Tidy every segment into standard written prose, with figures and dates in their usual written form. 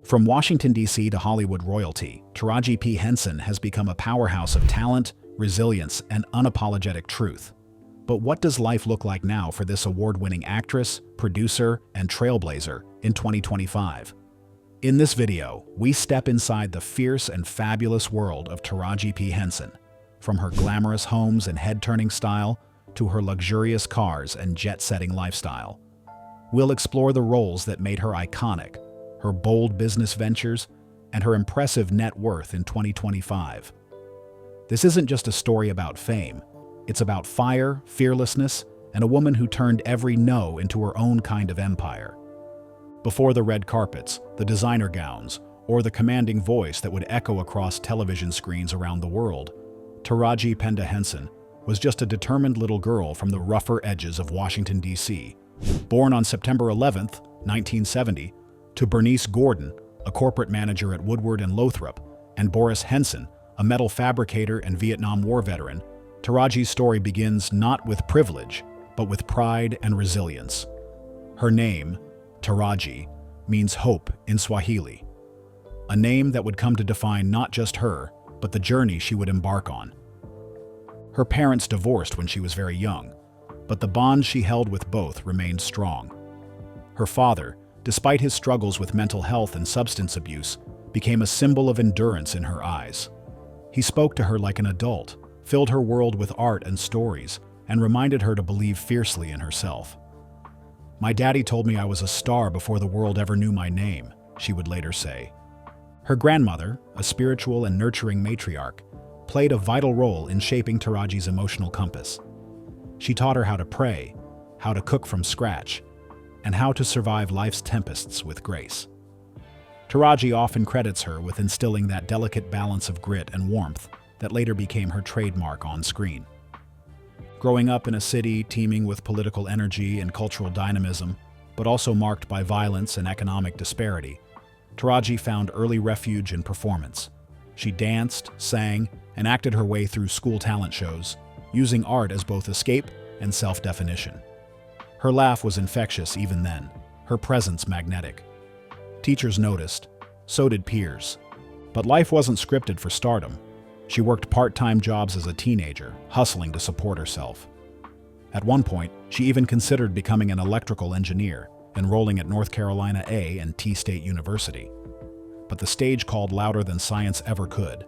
From Washington, D.C. to Hollywood royalty, Taraji P. Henson has become a powerhouse of talent, resilience, and unapologetic truth. But what does life look like now for this award-winning actress, producer, and trailblazer in 2025? In this video, we step inside the fierce and fabulous world of Taraji P. Henson, from her glamorous homes and head-turning style to her luxurious cars and jet-setting lifestyle. We'll explore the roles that made her iconic, her bold business ventures, and her impressive net worth in 2025. This isn't just a story about fame. It's about fire, fearlessness, and a woman who turned every no into her own kind of empire. Before the red carpets, the designer gowns, or the commanding voice that would echo across television screens around the world, Taraji Penda Henson was just a determined little girl from the rougher edges of Washington, D.C. Born on September 11, 1970, to Bernice Gordon, a corporate manager at Woodward and Lothrop, and Boris Henson, a metal fabricator and Vietnam War veteran, Taraji's story begins not with privilege, but with pride and resilience. Her name, Taraji, means hope in Swahili, a name that would come to define not just her, but the journey she would embark on. Her parents divorced when she was very young, but the bond she held with both remained strong. Her father, despite his struggles with mental health and substance abuse, became a symbol of endurance in her eyes. He spoke to her like an adult, filled her world with art and stories, and reminded her to believe fiercely in herself. "My daddy told me I was a star before the world ever knew my name," she would later say. Her grandmother, a spiritual and nurturing matriarch, played a vital role in shaping Taraji's emotional compass. She taught her how to pray, how to cook from scratch, and how to survive life's tempests with grace. Taraji often credits her with instilling that delicate balance of grit and warmth that later became her trademark on screen. Growing up in a city teeming with political energy and cultural dynamism, but also marked by violence and economic disparity, Taraji found early refuge in performance. She danced, sang, and acted her way through school talent shows, using art as both escape and self-definition. Her laugh was infectious even then, her presence magnetic. Teachers noticed, so did peers. But life wasn't scripted for stardom. She worked part-time jobs as a teenager, hustling to support herself. At one point, she even considered becoming an electrical engineer, enrolling at North Carolina A and T State University. But the stage called louder than science ever could.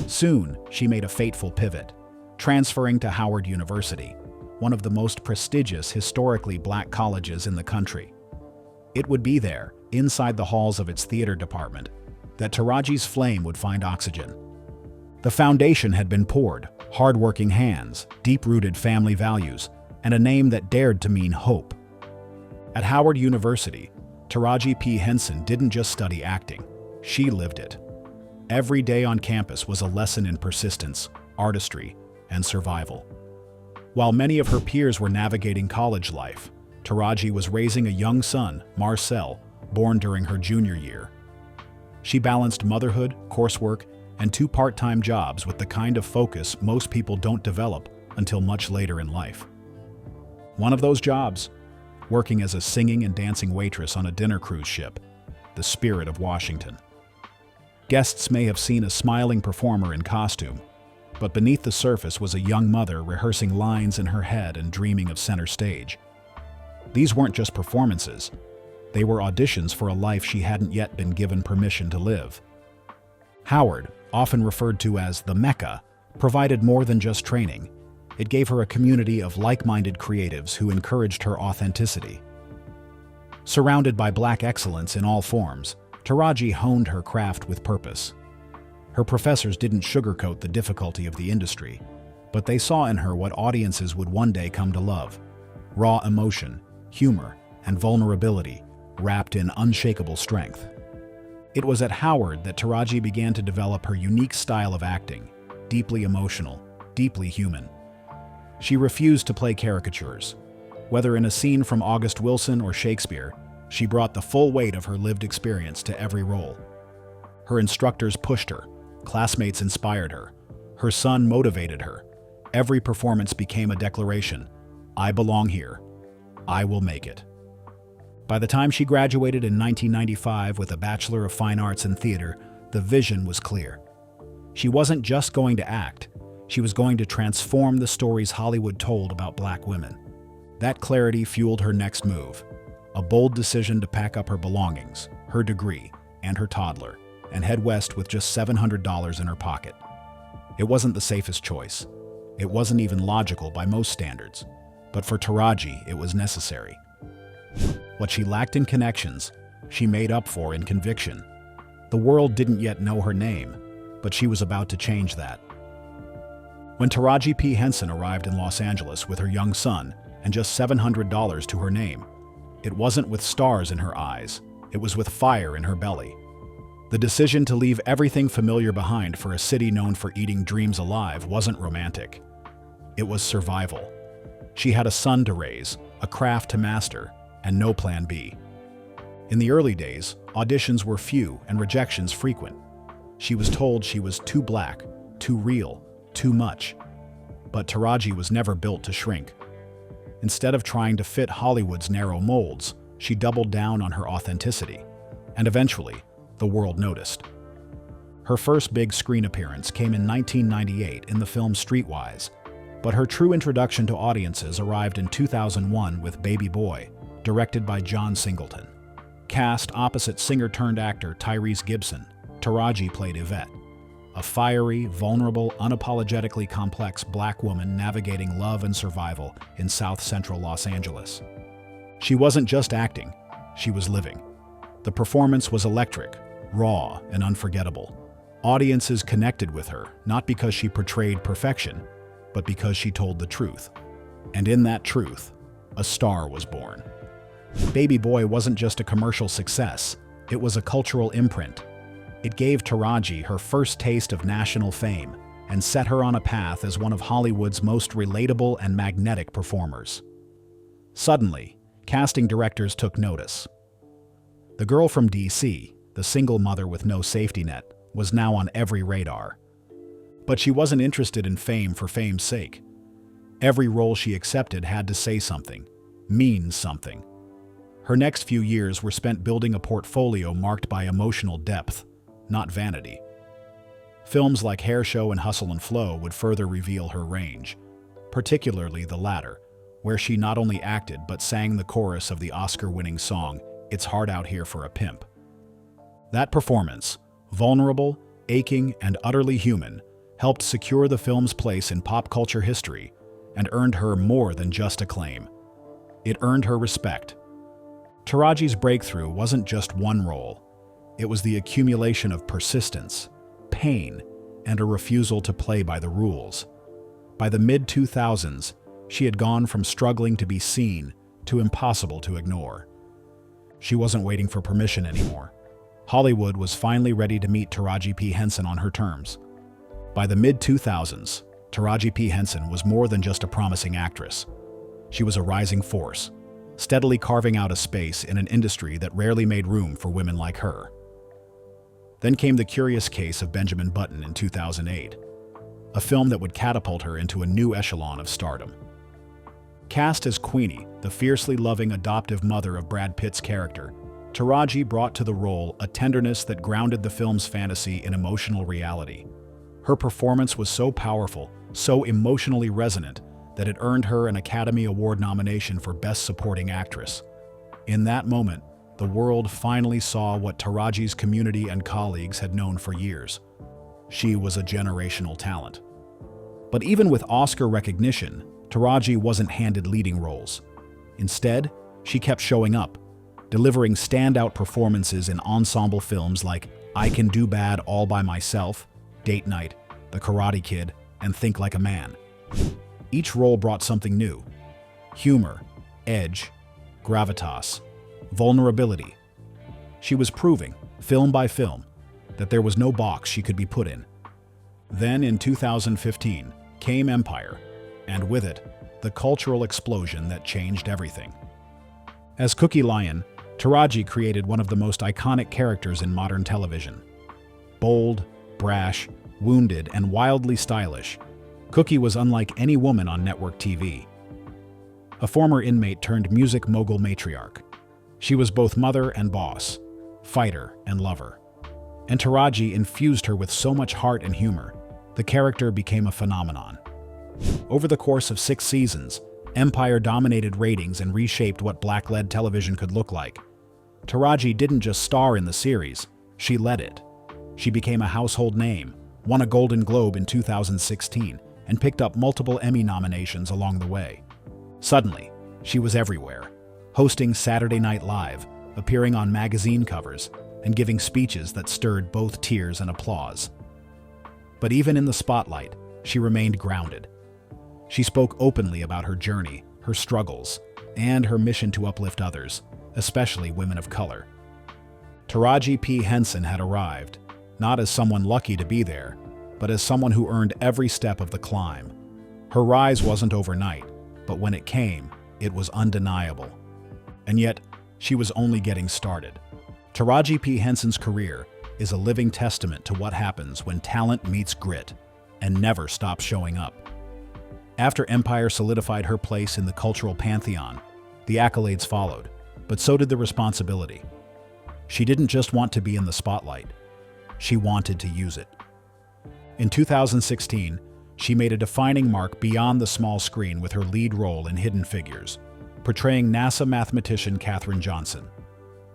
Soon, she made a fateful pivot, transferring to Howard University, one of the most prestigious historically black colleges in the country. It would be there, inside the halls of its theater department, that Taraji's flame would find oxygen. The foundation had been poured, hard-working hands, deep-rooted family values, and a name that dared to mean hope. At Howard University, Taraji P. Henson didn't just study acting, she lived it. Every day on campus was a lesson in persistence, artistry, and survival. While many of her peers were navigating college life, Taraji was raising a young son, Marcel, born during her junior year. She balanced motherhood, coursework, and 2 part-time jobs with the kind of focus most people don't develop until much later in life. One of those jobs, working as a singing and dancing waitress on a dinner cruise ship, the Spirit of Washington. Guests may have seen a smiling performer in costume, but beneath the surface was a young mother rehearsing lines in her head and dreaming of center stage. These weren't just performances. They were auditions for a life she hadn't yet been given permission to live. Howard, often referred to as the Mecca, provided more than just training. It gave her a community of like-minded creatives who encouraged her authenticity. Surrounded by black excellence in all forms, Taraji honed her craft with purpose. Her professors didn't sugarcoat the difficulty of the industry, but they saw in her what audiences would one day come to love: raw emotion, humor, and vulnerability, wrapped in unshakable strength. It was at Howard that Taraji began to develop her unique style of acting, deeply emotional, deeply human. She refused to play caricatures. Whether in a scene from August Wilson or Shakespeare, she brought the full weight of her lived experience to every role. Her instructors pushed her, classmates inspired her, her son motivated her. Every performance became a declaration: I belong here. I will make it. By the time she graduated in 1995 with a Bachelor of Fine Arts in Theater, the vision was clear. She wasn't just going to act, she was going to transform the stories Hollywood told about Black women. That clarity fueled her next move, a bold decision to pack up her belongings, her degree, and her toddler, and head west with just $700 in her pocket. It wasn't the safest choice. It wasn't even logical by most standards. But for Taraji, it was necessary. What she lacked in connections, she made up for in conviction. The world didn't yet know her name, but she was about to change that. When Taraji P. Henson arrived in Los Angeles with her young son and just $700 to her name, it wasn't with stars in her eyes, it was with fire in her belly. The decision to leave everything familiar behind for a city known for eating dreams alive wasn't romantic. It was survival. She had a son to raise, a craft to master, and no plan B. In the early days, auditions were few and rejections frequent. She was told she was too black, too real, too much. But Taraji was never built to shrink. Instead of trying to fit Hollywood's narrow molds, she doubled down on her authenticity. And eventually, the world noticed. Her first big screen appearance came in 1998 in the film Streetwise, but her true introduction to audiences arrived in 2001 with Baby Boy, directed by John Singleton. Cast opposite singer-turned-actor Tyrese Gibson, Taraji played Yvette, a fiery, vulnerable, unapologetically complex Black woman navigating love and survival in South Central Los Angeles. She wasn't just acting, she was living. The performance was electric, raw, and unforgettable. Audiences connected with her, not because she portrayed perfection, but because she told the truth. And in that truth, a star was born. Baby Boy wasn't just a commercial success, it was a cultural imprint. It gave Taraji her first taste of national fame and set her on a path as one of Hollywood's most relatable and magnetic performers. Suddenly, casting directors took notice. The girl from DC, the single mother with no safety net, was now on every radar. But she wasn't interested in fame for fame's sake. Every role she accepted had to say something, mean something. Her next few years were spent building a portfolio marked by emotional depth, not vanity. Films like Hair Show and Hustle and Flow would further reveal her range, particularly the latter, where she not only acted but sang the chorus of the Oscar-winning song, It's Hard Out Here for a Pimp. That performance, vulnerable, aching, and utterly human, helped secure the film's place in pop culture history and earned her more than just acclaim. It earned her respect. Taraji's breakthrough wasn't just one role. It was the accumulation of persistence, pain, and a refusal to play by the rules. By the mid-2000s, she had gone from struggling to be seen to impossible to ignore. She wasn't waiting for permission anymore. Hollywood was finally ready to meet Taraji P. Henson on her terms. By the mid-2000s, Taraji P. Henson was more than just a promising actress. She was a rising force, steadily carving out a space in an industry that rarely made room for women like her. Then came The Curious Case of Benjamin Button in 2008, a film that would catapult her into a new echelon of stardom. Cast as Queenie, the fiercely loving adoptive mother of Brad Pitt's character, Taraji brought to the role a tenderness that grounded the film's fantasy in emotional reality. Her performance was so powerful, so emotionally resonant, that it earned her an Academy Award nomination for Best Supporting Actress. In that moment, the world finally saw what Taraji's community and colleagues had known for years. She was a generational talent. But even with Oscar recognition, Taraji wasn't handed leading roles. Instead, she kept showing up, delivering standout performances in ensemble films like I Can Do Bad All by Myself, Date Night, The Karate Kid, and Think Like a Man. Each role brought something new: humor, edge, gravitas, vulnerability. She was proving, film by film, that there was no box she could be put in. Then in 2015 came Empire, and with it, the cultural explosion that changed everything. As Cookie Lyon, Taraji created one of the most iconic characters in modern television. Bold, brash, wounded, and wildly stylish, Cookie was unlike any woman on network TV. A former inmate turned music mogul matriarch, She was both mother and boss, fighter and lover. And Taraji infused her with so much heart and humor, the character became a phenomenon. Over the course of 6 seasons, Empire dominated ratings and reshaped what black-led television could look like. Taraji didn't just star in the series, she led it. She became a household name, won a Golden Globe in 2016, and picked up multiple Emmy nominations along the way. Suddenly, she was everywhere, hosting Saturday Night Live, appearing on magazine covers, and giving speeches that stirred both tears and applause. But even in the spotlight, she remained grounded. She spoke openly about her journey, her struggles, and her mission to uplift others, especially women of color. Taraji P. Henson had arrived, not as someone lucky to be there, but as someone who earned every step of the climb. Her rise wasn't overnight, but when it came, it was undeniable. And yet, she was only getting started. Taraji P. Henson's career is a living testament to what happens when talent meets grit and never stops showing up. After Empire solidified her place in the cultural pantheon, the accolades followed, but so did the responsibility. She didn't just want to be in the spotlight, she wanted to use it. In 2016, she made a defining mark beyond the small screen with her lead role in Hidden Figures, portraying NASA mathematician Katherine Johnson.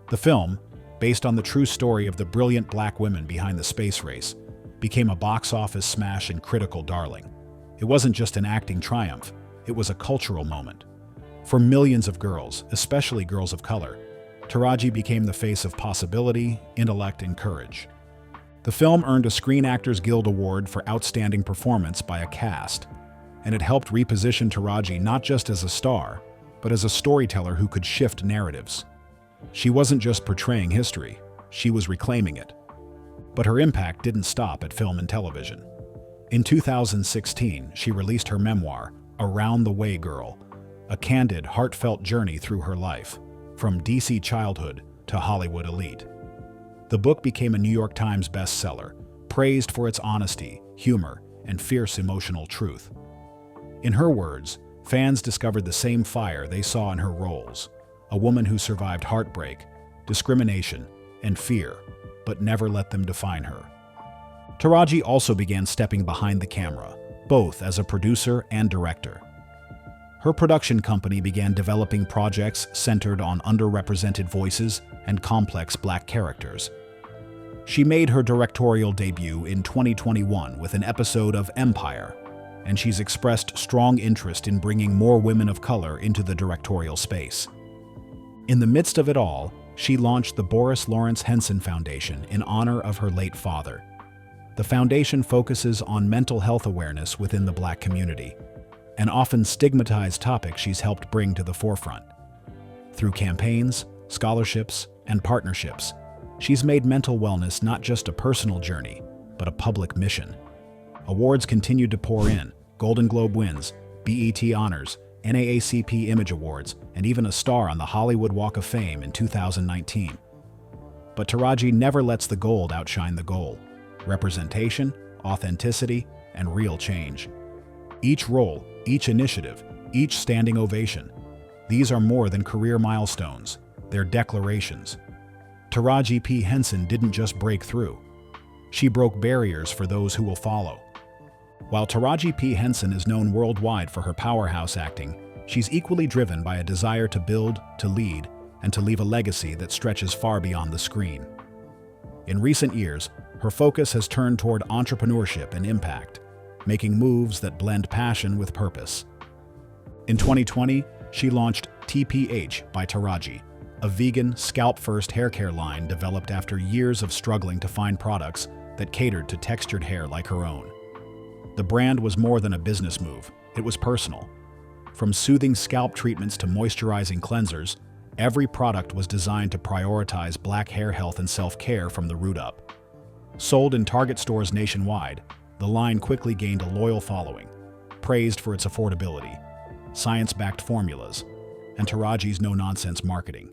The film, based on the true story of the brilliant black women behind the space race, became a box office smash and critical darling. It wasn't just an acting triumph, it was a cultural moment. For millions of girls, especially girls of color, Taraji became the face of possibility, intellect, and courage. The film earned a Screen Actors Guild Award for Outstanding Performance by a Cast, and it helped reposition Taraji not just as a star, but as a storyteller who could shift narratives. She wasn't just portraying history, she was reclaiming it. But her impact didn't stop at film and television. In 2016, she released her memoir, Around the Way Girl, a candid, heartfelt journey through her life, from DC childhood to Hollywood elite. The book became a New York Times bestseller, praised for its honesty, humor, and fierce emotional truth. In her words, fans discovered the same fire they saw in her roles, a woman who survived heartbreak, discrimination, and fear, but never let them define her. Taraji also began stepping behind the camera, both as a producer and director. Her production company began developing projects centered on underrepresented voices and complex black characters. She made her directorial debut in 2021 with an episode of Empire, and she's expressed strong interest in bringing more women of color into the directorial space. In the midst of it all, she launched the Boris Lawrence Henson Foundation in honor of her late father. The foundation focuses on mental health awareness within the black community, an often stigmatized topic she's helped bring to the forefront. Through campaigns, scholarships, and partnerships, she's made mental wellness not just a personal journey, but a public mission. Awards continued to pour in: Golden Globe wins, BET honors, NAACP Image Awards, and even a star on the Hollywood Walk of Fame in 2019. But Taraji never lets the gold outshine the goal: representation, authenticity, and real change. Each role, each initiative, each standing ovation, these are more than career milestones, they're declarations. Taraji P. Henson didn't just break through. She broke barriers for those who will follow. While Taraji P. Henson is known worldwide for her powerhouse acting, she's equally driven by a desire to build, to lead, and to leave a legacy that stretches far beyond the screen. In recent years, her focus has turned toward entrepreneurship and impact, making moves that blend passion with purpose. In 2020, she launched TPH by Taraji, a vegan, scalp-first hair care line developed after years of struggling to find products that catered to textured hair like her own. The brand was more than a business move, it was personal. From soothing scalp treatments to moisturizing cleansers, every product was designed to prioritize black hair health and self-care from the root up. Sold in Target stores nationwide, the line quickly gained a loyal following, praised for its affordability, science-backed formulas, and Taraji's no-nonsense marketing.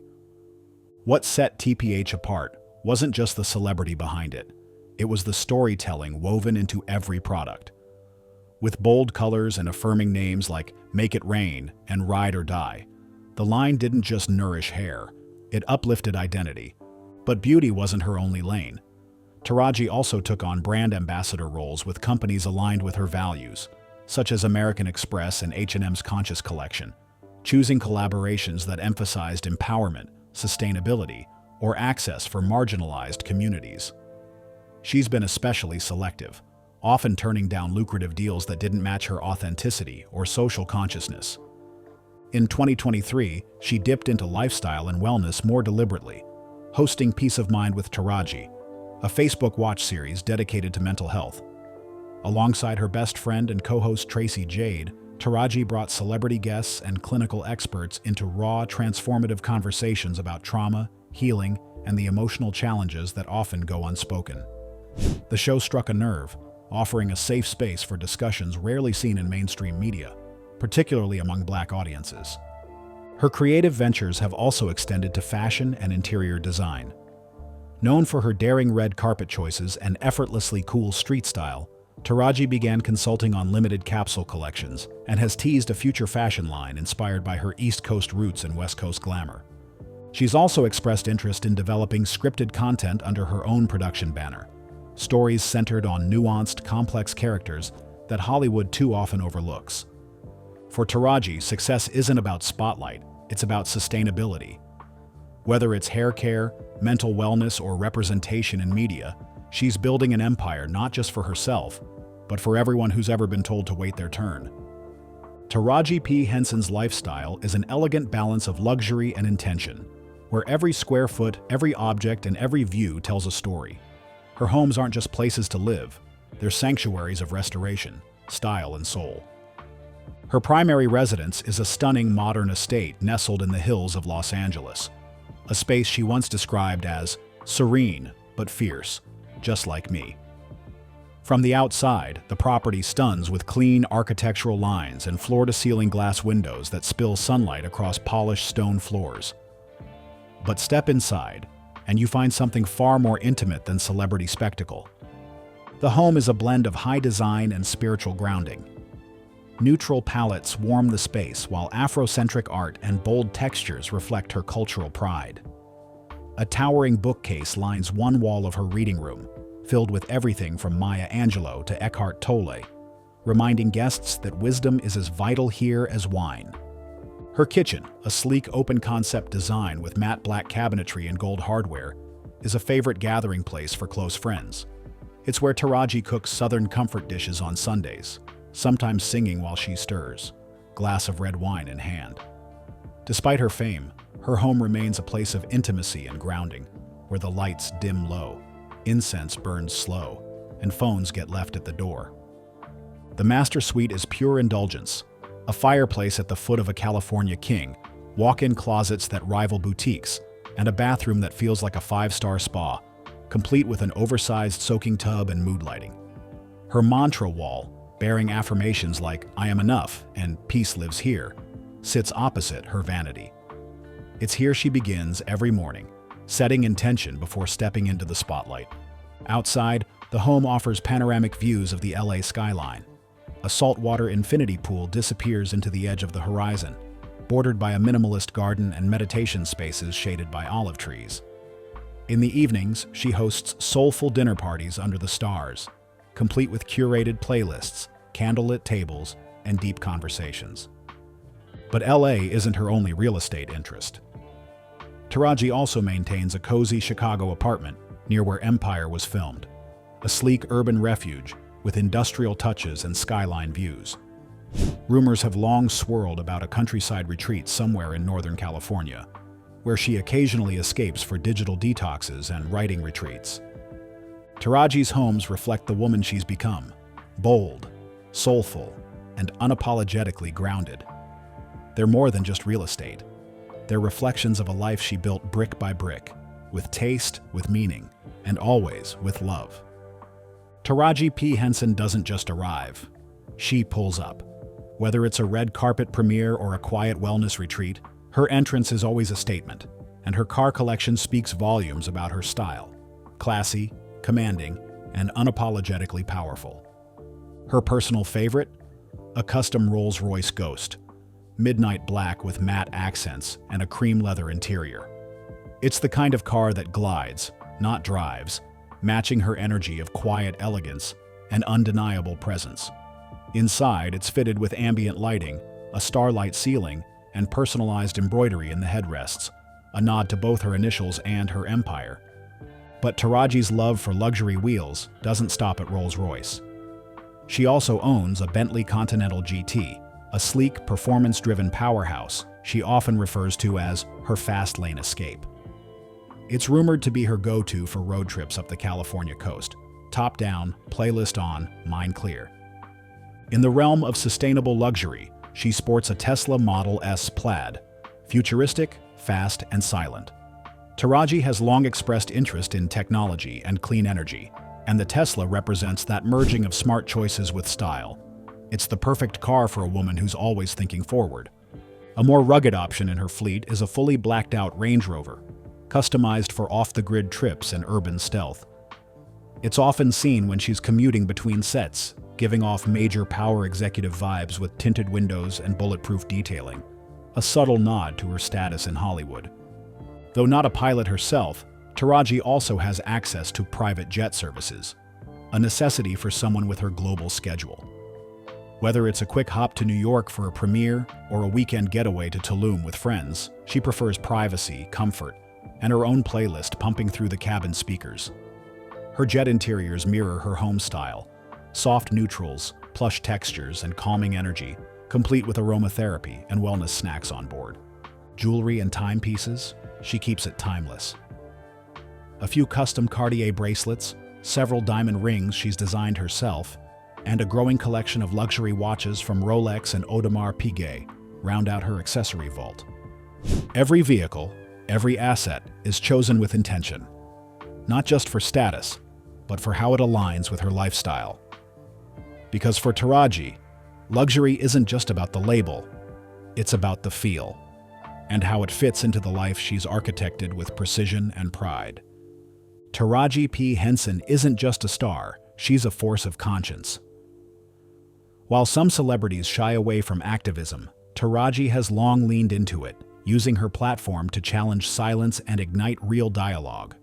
What set TPH apart wasn't just the celebrity behind it, it was the storytelling woven into every product. With bold colors and affirming names like Make It Rain and Ride or Die, the line didn't just nourish hair, It uplifted identity. But beauty wasn't her only lane. Taraji also took on brand ambassador roles with companies aligned with her values, such as American Express and H&M's Conscious Collection, choosing collaborations that emphasized empowerment, sustainability, or access for marginalized communities. She's been especially selective, often turning down lucrative deals that didn't match her authenticity or social consciousness. In 2023, she dipped into lifestyle and wellness more deliberately, hosting Peace of Mind with Taraji, a Facebook Watch series dedicated to mental health. Alongside her best friend and co-host Tracy Jade, Taraji brought celebrity guests and clinical experts into raw, transformative conversations about trauma, healing, and the emotional challenges that often go unspoken. The show struck a nerve, offering a safe space for discussions rarely seen in mainstream media, particularly among Black audiences. Her creative ventures have also extended to fashion and interior design. Known for her daring red carpet choices and effortlessly cool street style, Taraji began consulting on limited capsule collections and has teased a future fashion line inspired by her East Coast roots and West Coast glamour. She's also expressed interest in developing scripted content under her own production banner, stories centered on nuanced, complex characters that Hollywood too often overlooks. For Taraji, success isn't about spotlight, it's about sustainability. Whether it's hair care, mental wellness, or representation in media, she's building an empire not just for herself, but for everyone who's ever been told to wait their turn. Taraji P. Henson's lifestyle is an elegant balance of luxury and intention, where every square foot, every object, and every view tells a story. Her homes aren't just places to live, they're sanctuaries of restoration, style, and soul. Her primary residence is a stunning modern estate nestled in the hills of Los Angeles, a space she once described as serene but fierce, just like me. From the outside, the property stuns with clean architectural lines and floor-to-ceiling glass windows that spill sunlight across polished stone floors. But step inside, and you find something far more intimate than celebrity spectacle. The home is a blend of high design and spiritual grounding. Neutral palettes warm the space, while Afrocentric art and bold textures reflect her cultural pride. A towering bookcase lines one wall of her reading room, filled with everything from Maya Angelou to Eckhart Tolle, reminding guests that wisdom is as vital here as wine. Her kitchen, a sleek open-concept design with matte black cabinetry and gold hardware, is a favorite gathering place for close friends. It's where Taraji cooks Southern comfort dishes on Sundays, sometimes singing while she stirs, glass of red wine in hand. Despite her fame, her home remains a place of intimacy and grounding, where the lights dim low, incense burns slow, and phones get left at the door. The master suite is pure indulgence, a fireplace at the foot of a California king, walk-in closets that rival boutiques, and a bathroom that feels like a five-star spa, complete with an oversized soaking tub and mood lighting. Her mantra wall, bearing affirmations like "I am enough" and "Peace lives here," sits opposite her vanity. It's here she begins every morning, setting intention before stepping into the spotlight. Outside, the home offers panoramic views of the LA skyline. A saltwater infinity pool disappears into the edge of the horizon, bordered by a minimalist garden and meditation spaces shaded by olive trees. In the evenings, she hosts soulful dinner parties under the stars, complete with curated playlists, candlelit tables, and deep conversations. But LA isn't her only real estate interest. Taraji also maintains a cozy Chicago apartment near where Empire was filmed, a sleek urban refuge with industrial touches and skyline views. Rumors have long swirled about a countryside retreat somewhere in Northern California, where she occasionally escapes for digital detoxes and writing retreats. Taraji's homes reflect the woman she's become, bold, soulful, and unapologetically grounded. They're more than just real estate. They're reflections of a life she built brick by brick, with taste, with meaning, and always with love. Taraji P. Henson doesn't just arrive. She pulls up. Whether it's a red carpet premiere or a quiet wellness retreat, her entrance is always a statement, and her car collection speaks volumes about her style. Classy, commanding, and unapologetically powerful. Her personal favorite? A custom Rolls-Royce Ghost, midnight black with matte accents and a cream leather interior. It's the kind of car that glides, not drives, matching her energy of quiet elegance and undeniable presence. Inside, it's fitted with ambient lighting, a starlight ceiling, and personalized embroidery in the headrests, a nod to both her initials and her empire. But Taraji's love for luxury wheels doesn't stop at Rolls-Royce. She also owns a Bentley Continental GT, a sleek, performance-driven powerhouse she often refers to as her fast lane escape. It's rumored to be her go-to for road trips up the California coast. Top down, playlist on, mind clear. In the realm of sustainable luxury, she sports a Tesla Model S Plaid, futuristic, fast, and silent. Taraji has long expressed interest in technology and clean energy, and the Tesla represents that merging of smart choices with style. It's the perfect car for a woman who's always thinking forward. A more rugged option in her fleet is a fully blacked-out Range Rover, customized for off-the-grid trips and urban stealth. It's often seen when she's commuting between sets, giving off major power executive vibes with tinted windows and bulletproof detailing, a subtle nod to her status in Hollywood. Though not a pilot herself, Taraji also has access to private jet services, a necessity for someone with her global schedule. Whether it's a quick hop to New York for a premiere or a weekend getaway to Tulum with friends, she prefers privacy, comfort, and her own playlist pumping through the cabin speakers. Her jet interiors mirror her home style, soft neutrals, plush textures, and calming energy, complete with aromatherapy and wellness snacks on board. Jewelry and timepieces, she keeps it timeless. A few custom Cartier bracelets, several diamond rings she's designed herself, and a growing collection of luxury watches from Rolex and Audemars Piguet round out her accessory vault. Every vehicle, every asset is chosen with intention, not just for status, but for how it aligns with her lifestyle. Because for Taraji, luxury isn't just about the label, it's about the feel, and how it fits into the life she's architected with precision and pride. Taraji P. Henson isn't just a star, she's a force of conscience. While some celebrities shy away from activism, Taraji has long leaned into it, using her platform to challenge silence and ignite real dialogue.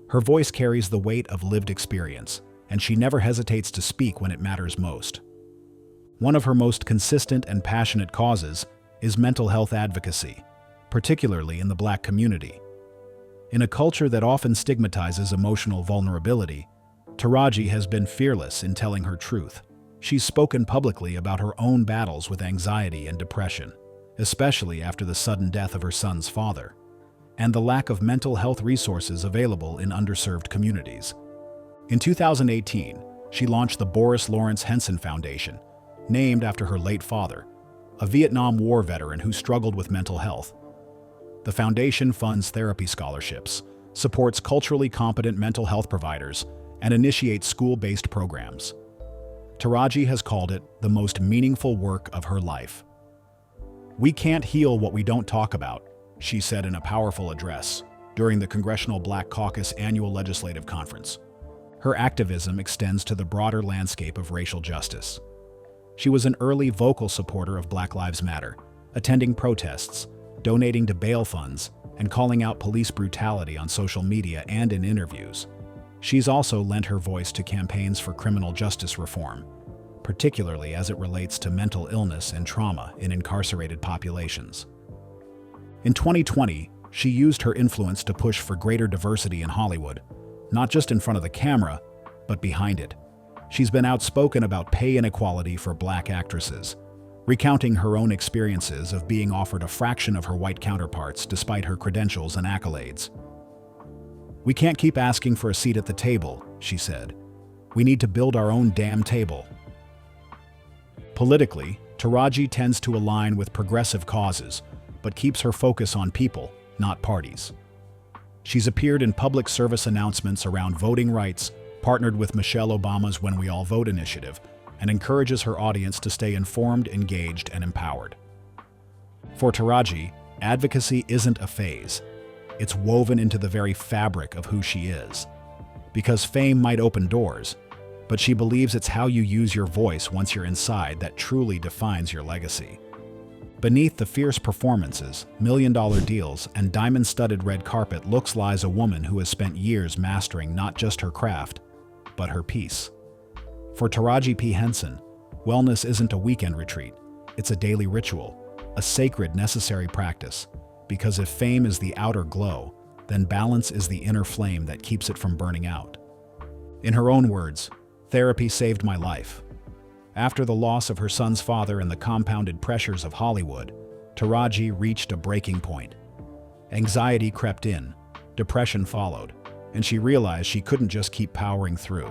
Her voice carries the weight of lived experience, and she never hesitates to speak when it matters most. One of her most consistent and passionate causes is mental health advocacy, particularly in the Black community. In a culture that often stigmatizes emotional vulnerability, Taraji has been fearless in telling her truth. She's spoken publicly about her own battles with anxiety and depression, especially after the sudden death of her son's father, and the lack of mental health resources available in underserved communities. In 2018, she launched the Boris Lawrence Henson Foundation, named after her late father, a Vietnam War veteran who struggled with mental health. The foundation funds therapy scholarships, supports culturally competent mental health providers, and initiates school-based programs. Taraji has called it the most meaningful work of her life. "We can't heal what we don't talk about," she said in a powerful address during the Congressional Black Caucus Annual Legislative Conference. Her activism extends to the broader landscape of racial justice. She was an early vocal supporter of Black Lives Matter, attending protests, donating to bail funds, and calling out police brutality on social media and in interviews. She's also lent her voice to campaigns for criminal justice reform, particularly as it relates to mental illness and trauma in incarcerated populations. In 2020, she used her influence to push for greater diversity in Hollywood, not just in front of the camera, but behind it. She's been outspoken about pay inequality for Black actresses, recounting her own experiences of being offered a fraction of her white counterparts despite her credentials and accolades. "We can't keep asking for a seat at the table," she said. "We need to build our own damn table." Politically, Taraji tends to align with progressive causes, but keeps her focus on people, not parties. She's appeared in public service announcements around voting rights, partnered with Michelle Obama's When We All Vote initiative, and encourages her audience to stay informed, engaged, and empowered. For Taraji, advocacy isn't a phase. It's woven into the very fabric of who she is. Because fame might open doors, but she believes it's how you use your voice once you're inside that truly defines your legacy. Beneath the fierce performances, million-dollar deals, and diamond-studded red carpet lies a woman who has spent years mastering not just her craft, but her peace. For Taraji P. Henson, wellness isn't a weekend retreat, it's a daily ritual, a sacred, necessary practice, because if fame is the outer glow, then balance is the inner flame that keeps it from burning out. In her own words, "Therapy saved my life." After the loss of her son's father and the compounded pressures of Hollywood, Taraji reached a breaking point. Anxiety crept in, depression followed, and she realized she couldn't just keep powering through.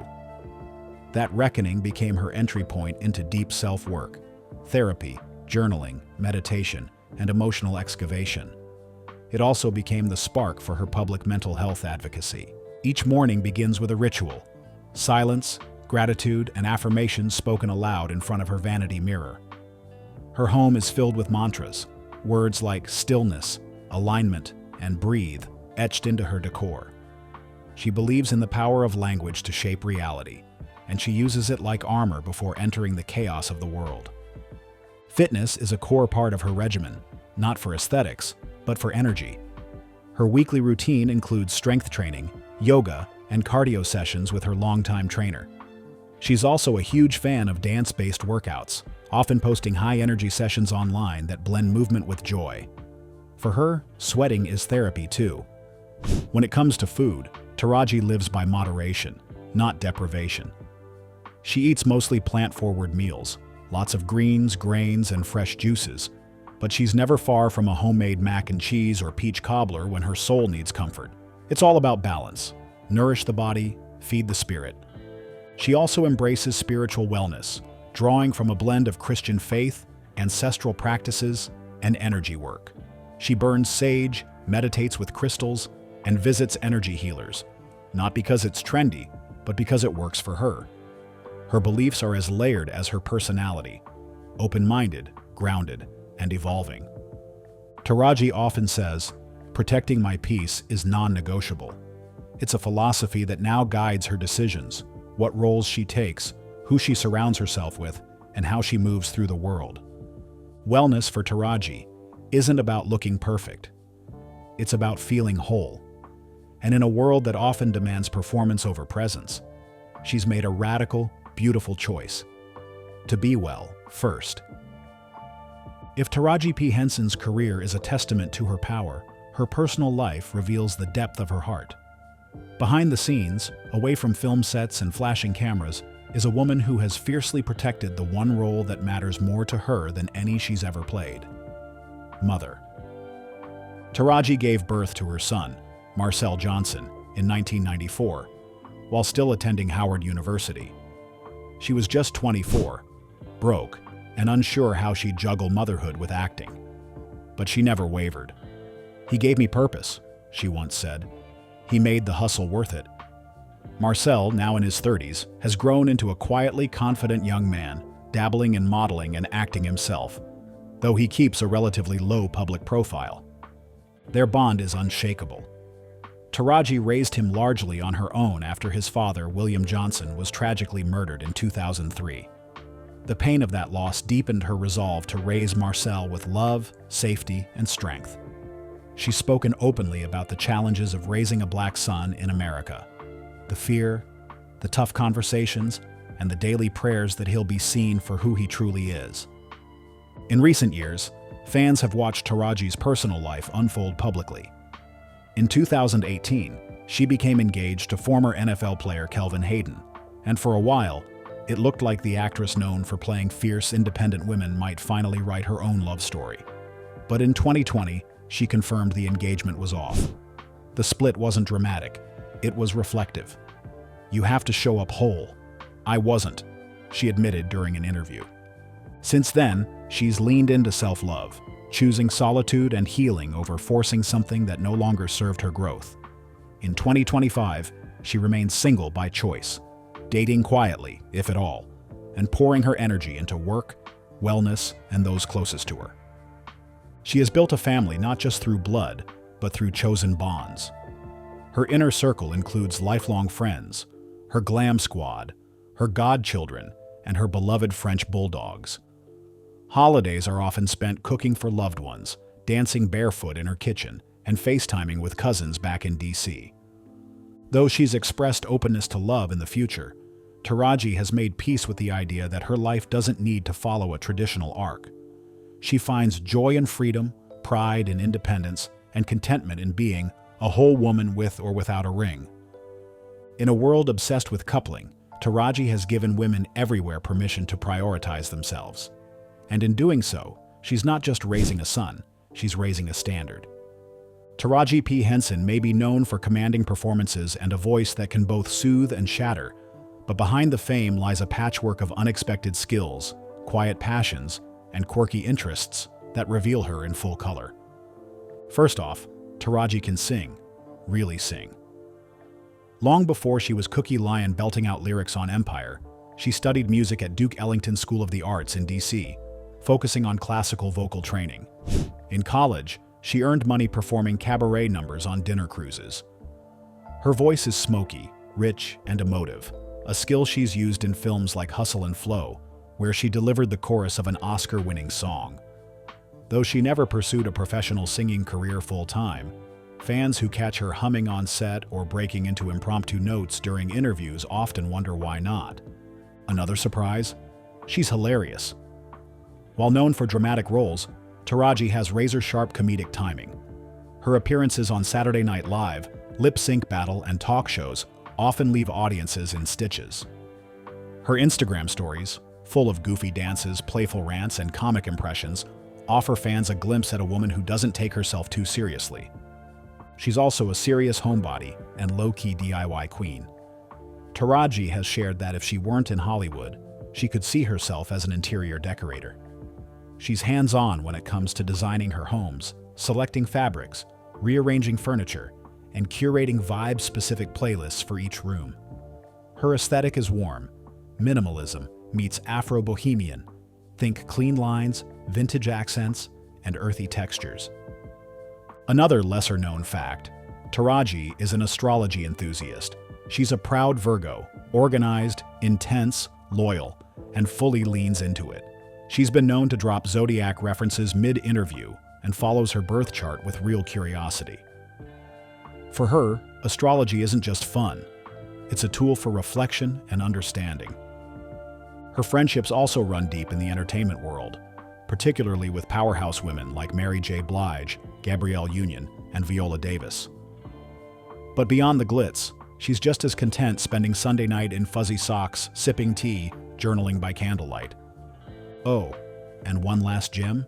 That reckoning became her entry point into deep self-work, therapy, journaling, meditation, and emotional excavation. It also became the spark for her public mental health advocacy. Each morning begins with a ritual: silence, gratitude, and affirmations spoken aloud in front of her vanity mirror. Her home is filled with mantras, words like stillness, alignment, and breathe etched into her decor. She believes in the power of language to shape reality, and she uses it like armor before entering the chaos of the world. Fitness is a core part of her regimen, not for aesthetics, but for energy. Her weekly routine includes strength training, yoga, and cardio sessions with her longtime trainer. She's also a huge fan of dance-based workouts, often posting high-energy sessions online that blend movement with joy. For her, sweating is therapy too. When it comes to food, Taraji lives by moderation, not deprivation. She eats mostly plant-forward meals, lots of greens, grains, and fresh juices, but she's never far from a homemade mac and cheese or peach cobbler when her soul needs comfort. It's all about balance. Nourish the body, feed the spirit. She also embraces spiritual wellness, drawing from a blend of Christian faith, ancestral practices, and energy work. She burns sage, meditates with crystals, and visits energy healers, not because it's trendy, but because it works for her. Her beliefs are as layered as her personality, open-minded, grounded, and evolving. Taraji often says, "Protecting my peace is non-negotiable." It's a philosophy that now guides her decisions, what roles she takes, who she surrounds herself with, and how she moves through the world. Wellness for Taraji isn't about looking perfect. It's about feeling whole. And in a world that often demands performance over presence, she's made a radical, beautiful choice: to be well first. If Taraji P. Henson's career is a testament to her power, her personal life reveals the depth of her heart. Behind the scenes, away from film sets and flashing cameras, is a woman who has fiercely protected the one role that matters more to her than any she's ever played: mother. Taraji gave birth to her son, Marcel Johnson, in 1994, while still attending Howard University. She was just 24, broke, and unsure how she'd juggle motherhood with acting. But she never wavered. "He gave me purpose," she once said. "He made the hustle worth it." Marcel, now in his 30s, has grown into a quietly confident young man, dabbling in modeling and acting himself, though he keeps a relatively low public profile. Their bond is unshakable. Taraji raised him largely on her own after his father, William Johnson, was tragically murdered in 2003. The pain of that loss deepened her resolve to raise Marcel with love, safety, and strength. She's spoken openly about the challenges of raising a black son in America: the fear, the tough conversations, and the daily prayers that he'll be seen for who he truly is. In recent years, fans have watched Taraji's personal life unfold publicly. In 2018, she became engaged to former NFL player Kelvin Hayden, and for a while, it looked like the actress known for playing fierce, independent women might finally write her own love story. But in 2020, she confirmed the engagement was off. The split wasn't dramatic, it was reflective. "You have to show up whole. I wasn't," she admitted during an interview. Since then, she's leaned into self-love, choosing solitude and healing over forcing something that no longer served her growth. In 2025, she remains single by choice, dating quietly, if at all, and pouring her energy into work, wellness, and those closest to her. She has built a family not just through blood, but through chosen bonds. Her inner circle includes lifelong friends, her glam squad, her godchildren, and her beloved French bulldogs. Holidays are often spent cooking for loved ones, dancing barefoot in her kitchen, and FaceTiming with cousins back in DC. Though she's expressed openness to love in the future, Taraji has made peace with the idea that her life doesn't need to follow a traditional arc. She finds joy in freedom, pride in independence, and contentment in being a whole woman with or without a ring. In a world obsessed with coupling, Taraji has given women everywhere permission to prioritize themselves. And in doing so, she's not just raising a son, she's raising a standard. Taraji P. Henson may be known for commanding performances and a voice that can both soothe and shatter, but behind the fame lies a patchwork of unexpected skills, quiet passions, and quirky interests that reveal her in full color. First off, Taraji can sing, really sing. Long before she was Cookie Lyon belting out lyrics on Empire, she studied music at Duke Ellington School of the Arts in DC, focusing on classical vocal training. In college, she earned money performing cabaret numbers on dinner cruises. Her voice is smoky, rich, and emotive, a skill she's used in films like Hustle and Flow, where she delivered the chorus of an Oscar-winning song. Though she never pursued a professional singing career full-time, fans who catch her humming on set or breaking into impromptu notes during interviews often wonder why not. Another surprise? She's hilarious. While known for dramatic roles, Taraji has razor-sharp comedic timing. Her appearances on Saturday Night Live, Lip Sync Battle, and talk shows often leave audiences in stitches. Her Instagram stories, full of goofy dances, playful rants, and comic impressions, offer fans a glimpse at a woman who doesn't take herself too seriously. She's also a serious homebody and low-key DIY queen. Taraji has shared that if she weren't in Hollywood, she could see herself as an interior decorator. She's hands-on when it comes to designing her homes, selecting fabrics, rearranging furniture, and curating vibe-specific playlists for each room. Her aesthetic is warm. Minimalism meets Afro-Bohemian. Think clean lines, vintage accents, and earthy textures. Another lesser-known fact, Taraji is an astrology enthusiast. She's a proud Virgo, organized, intense, loyal, and fully leans into it. She's been known to drop zodiac references mid-interview and follows her birth chart with real curiosity. For her, astrology isn't just fun. It's a tool for reflection and understanding. Her friendships also run deep in the entertainment world, particularly with powerhouse women like Mary J. Blige, Gabrielle Union, and Viola Davis. But beyond the glitz, she's just as content spending Sunday night in fuzzy socks, sipping tea, journaling by candlelight. Oh, and one last gem?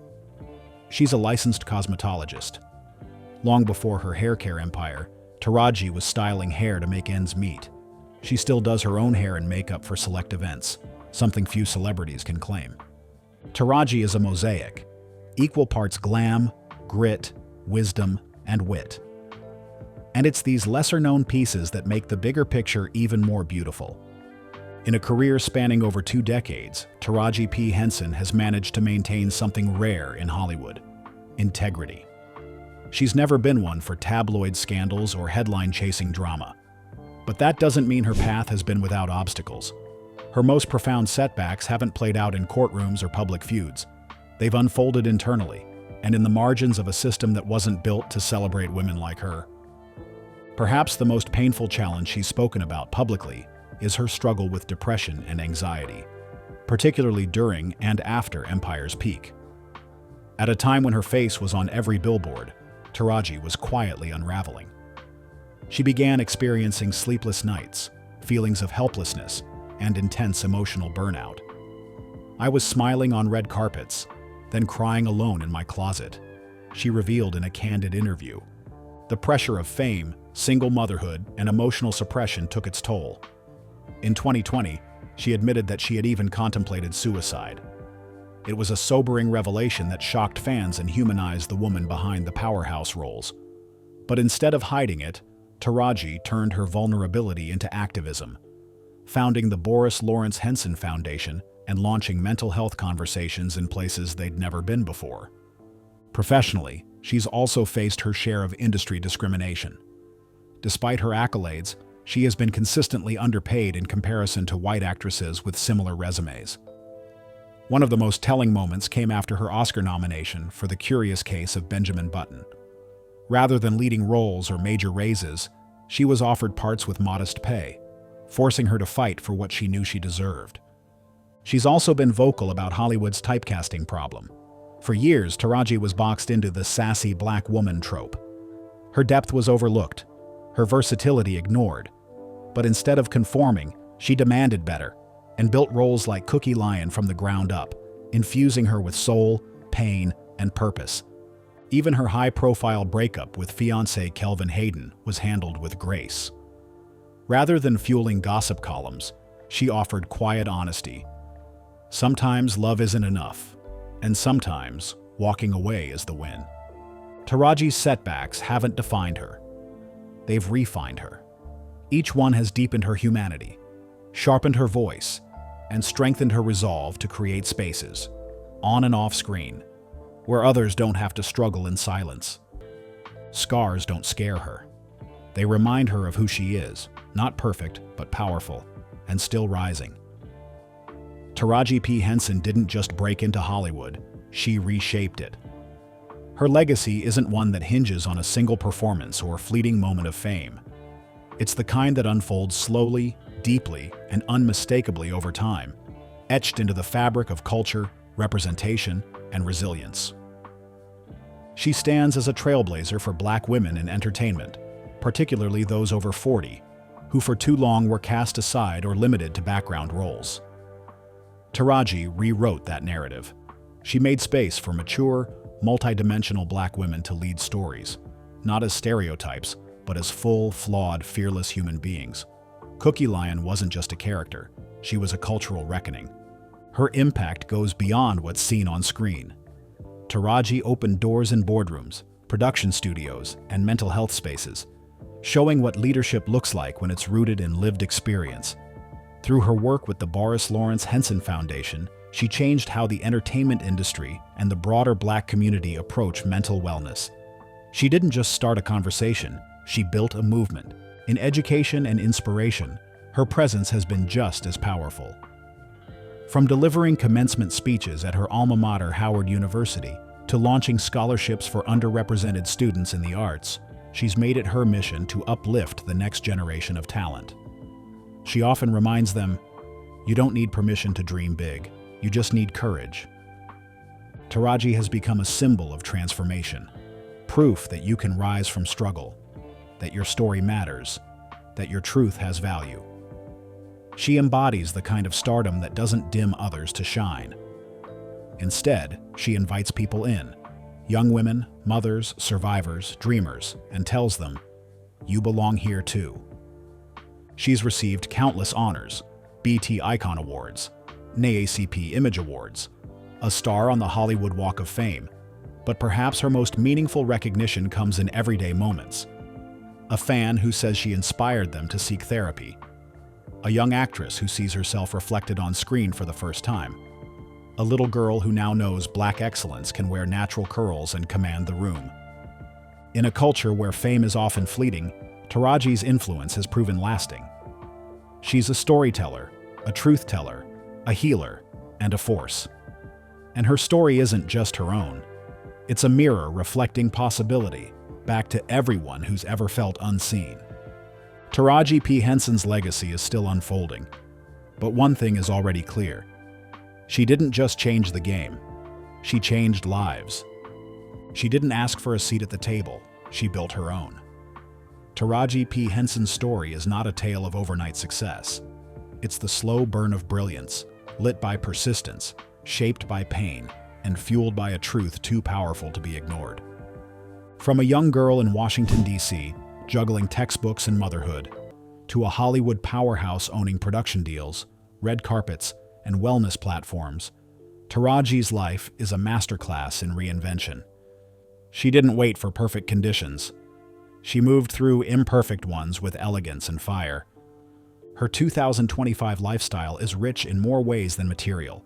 She's a licensed cosmetologist. Long before her hair care empire, Taraji was styling hair to make ends meet. She still does her own hair and makeup for select events, something few celebrities can claim. Taraji is a mosaic, equal parts glam, grit, wisdom, and wit. And it's these lesser-known pieces that make the bigger picture even more beautiful. In a career spanning over 2 decades, Taraji P. Henson has managed to maintain something rare in Hollywood: integrity. She's never been one for tabloid scandals or headline-chasing drama. But that doesn't mean her path has been without obstacles. Her most profound setbacks haven't played out in courtrooms or public feuds. They've unfolded internally, and in the margins of a system that wasn't built to celebrate women like her. Perhaps the most painful challenge she's spoken about publicly is her struggle with depression and anxiety, particularly during and after Empire's peak. At a time when her face was on every billboard, Taraji was quietly unraveling. She began experiencing sleepless nights, feelings of helplessness, and intense emotional burnout. I was smiling on red carpets, then crying alone in my closet, she revealed in a candid interview. The pressure of fame, single motherhood, and emotional suppression took its toll. In 2020, she admitted that she had even contemplated suicide. It was a sobering revelation that shocked fans and humanized the woman behind the powerhouse roles. But instead of hiding it, Taraji turned her vulnerability into activism, founding the Boris Lawrence Henson Foundation and launching mental health conversations in places they'd never been before. Professionally, she's also faced her share of industry discrimination. Despite her accolades, she has been consistently underpaid in comparison to white actresses with similar resumes. One of the most telling moments came after her Oscar nomination for The Curious Case of Benjamin Button. Rather than leading roles or major raises, she was offered parts with modest pay, forcing her to fight for what she knew she deserved. She's also been vocal about Hollywood's typecasting problem. For years, Taraji was boxed into the sassy black woman trope. Her depth was overlooked, her versatility ignored. But instead of conforming, she demanded better and built roles like Cookie Lyon from the ground up, infusing her with soul, pain, and purpose. Even her high-profile breakup with fiancé Kelvin Hayden was handled with grace. Rather than fueling gossip columns, she offered quiet honesty. Sometimes love isn't enough, and sometimes walking away is the win. Taraji's setbacks haven't defined her. They've refined her. Each one has deepened her humanity, sharpened her voice, and strengthened her resolve to create spaces, on and off screen, where others don't have to struggle in silence. Scars don't scare her. They remind her of who she is, not perfect, but powerful, and still rising. Taraji P. Henson didn't just break into Hollywood, she reshaped it. Her legacy isn't one that hinges on a single performance or fleeting moment of fame. It's the kind that unfolds slowly, deeply, and unmistakably over time, etched into the fabric of culture, representation, and resilience. She stands as a trailblazer for Black women in entertainment, particularly those over 40, who for too long were cast aside or limited to background roles. Taraji rewrote that narrative. She made space for mature, multidimensional Black women to lead stories, not as stereotypes, but as full, flawed, fearless human beings. Cookie Lyon wasn't just a character, she was a cultural reckoning. Her impact goes beyond what's seen on screen. Taraji opened doors in boardrooms, production studios, and mental health spaces, showing what leadership looks like when it's rooted in lived experience. Through her work with the Boris Lawrence Henson Foundation, she changed how the entertainment industry and the broader Black community approach mental wellness. She didn't just start a conversation, she built a movement. In education and inspiration, her presence has been just as powerful. From delivering commencement speeches at her alma mater, Howard University, to launching scholarships for underrepresented students in the arts, she's made it her mission to uplift the next generation of talent. She often reminds them, you don't need permission to dream big, you just need courage. Taraji has become a symbol of transformation, proof that you can rise from struggle, that your story matters, that your truth has value. She embodies the kind of stardom that doesn't dim others to shine. Instead, she invites people in, young women, mothers, survivors, dreamers, and tells them, you belong here too. She's received countless honors, BET Icon Awards, NAACP Image Awards, a star on the Hollywood Walk of Fame, but perhaps her most meaningful recognition comes in everyday moments. A fan who says she inspired them to seek therapy. A young actress who sees herself reflected on screen for the first time. A little girl who now knows Black excellence can wear natural curls and command the room. In a culture where fame is often fleeting, Taraji's influence has proven lasting. She's a storyteller, a truth teller, a healer, and a force. And her story isn't just her own. It's a mirror reflecting possibility back to everyone who's ever felt unseen. Taraji P. Henson's legacy is still unfolding, but one thing is already clear. She didn't just change the game, she changed lives. She didn't ask for a seat at the table, she built her own. Taraji P. Henson's story is not a tale of overnight success. It's the slow burn of brilliance, lit by persistence, shaped by pain, and fueled by a truth too powerful to be ignored. From a young girl in Washington, D.C., juggling textbooks and motherhood, to a Hollywood powerhouse owning production deals, red carpets, and wellness platforms, Taraji's life is a masterclass in reinvention. She didn't wait for perfect conditions. She moved through imperfect ones with elegance and fire. Her 2025 lifestyle is rich in more ways than material.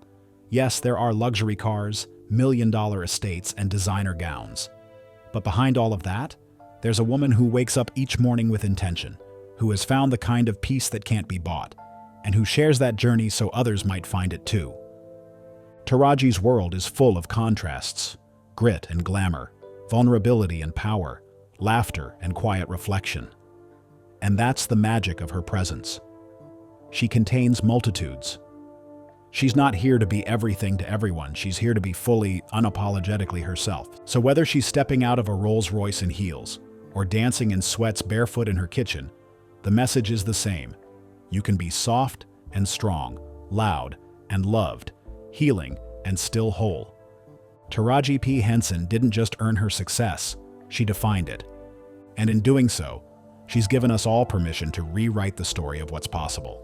Yes, there are luxury cars, million-dollar estates, and designer gowns. But behind all of that, there's a woman who wakes up each morning with intention, who has found the kind of peace that can't be bought, and who shares that journey so others might find it too. Taraji's world is full of contrasts: grit and glamour, vulnerability and power, laughter and quiet reflection. And that's the magic of her presence. She contains multitudes. She's not here to be everything to everyone. She's here to be fully, unapologetically herself. So whether she's stepping out of a Rolls-Royce in heels or dancing in sweats barefoot in her kitchen, the message is the same. You can be soft and strong, loud and loved, healing and still whole. Taraji P. Henson didn't just earn her success, she defined it. And in doing so, she's given us all permission to rewrite the story of what's possible.